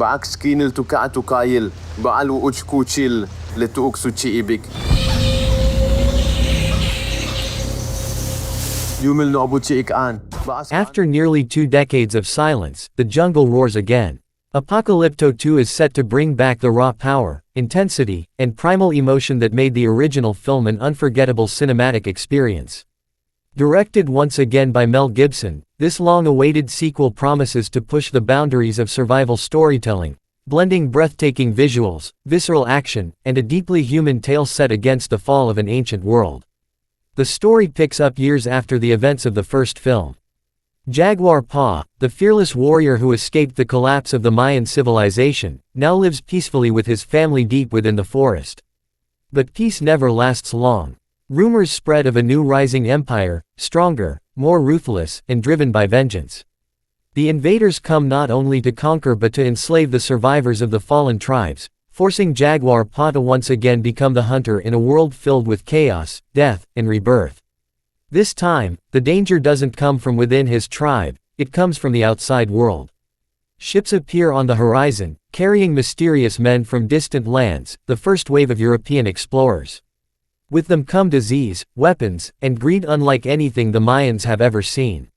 بعكس كينل تكعتو كايل بعلو أجكوتشيل لتوكسو تشيبك يومل نعبوتشيك آن. After nearly 2 decades of silence, the jungle roars again. Apocalypto 2 is set to bring back the raw power, intensity, and primal emotion that made the original film an unforgettable cinematic experience. Directed once again by Mel Gibson, this long-awaited sequel promises to push the boundaries of survival storytelling, blending breathtaking visuals, visceral action, and a deeply human tale set against the fall of an ancient world. The story picks up years after the events of the first film. Jaguar Paw, the fearless warrior who escaped the collapse of the Mayan civilization, now lives peacefully with his family deep within the forest. But peace never lasts long. Rumors spread of a new rising empire, stronger, more ruthless, and driven by vengeance. The invaders come not only to conquer but to enslave the survivors of the fallen tribes, forcing Jaguar Paw to once again become the hunter in a world filled with chaos, death, and rebirth. This time, the danger doesn't come from within his tribe, it comes from the outside world. Ships appear on the horizon, carrying mysterious men from distant lands, the first wave of European explorers. With them come disease, weapons, and greed unlike anything the Mayans have ever seen.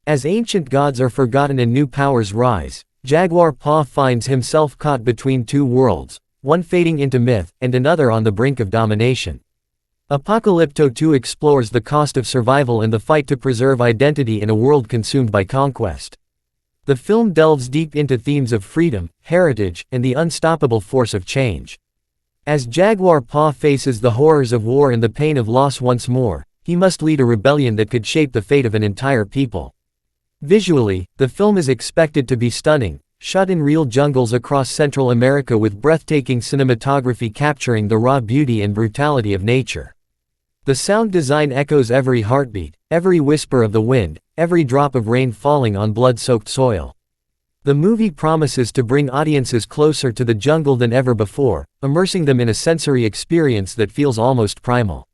As ancient gods are forgotten and new powers rise, Jaguar Paw finds himself caught between two worlds, one fading into myth, and another on the brink of domination. Apocalypto 2 explores the cost of survival and the fight to preserve identity in a world consumed by conquest. The film delves deep into themes of freedom, heritage, and the unstoppable force of change. As Jaguar Paw faces the horrors of war and the pain of loss once more, he must lead a rebellion that could shape the fate of an entire people. Visually, the film is expected to be stunning, shot in real jungles across Central America with breathtaking cinematography capturing the raw beauty and brutality of nature. The sound design echoes every heartbeat, every whisper of the wind, every drop of rain falling on blood-soaked soil. The movie promises to bring audiences closer to the jungle than ever before, immersing them in a sensory experience that feels almost primal.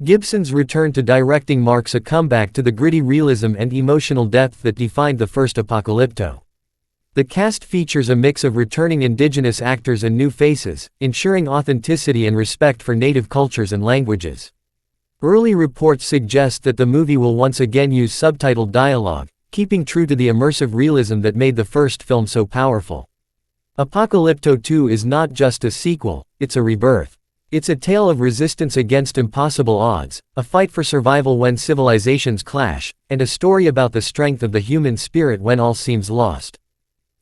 Gibson's return to directing marks a comeback to the gritty realism and emotional depth that defined the first Apocalypto. The cast features a mix of returning indigenous actors and new faces, ensuring authenticity and respect for native cultures and languages. Early reports suggest that the movie will once again use subtitled dialogue, keeping true to the immersive realism that made the first film so powerful. Apocalypto 2 is not just a sequel, it's a rebirth. It's a tale of resistance against impossible odds, a fight for survival when civilizations clash, and a story about the strength of the human spirit when all seems lost.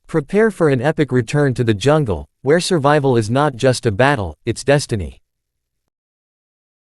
Prepare for an epic return to the jungle, where survival is not just a battle, it's destiny.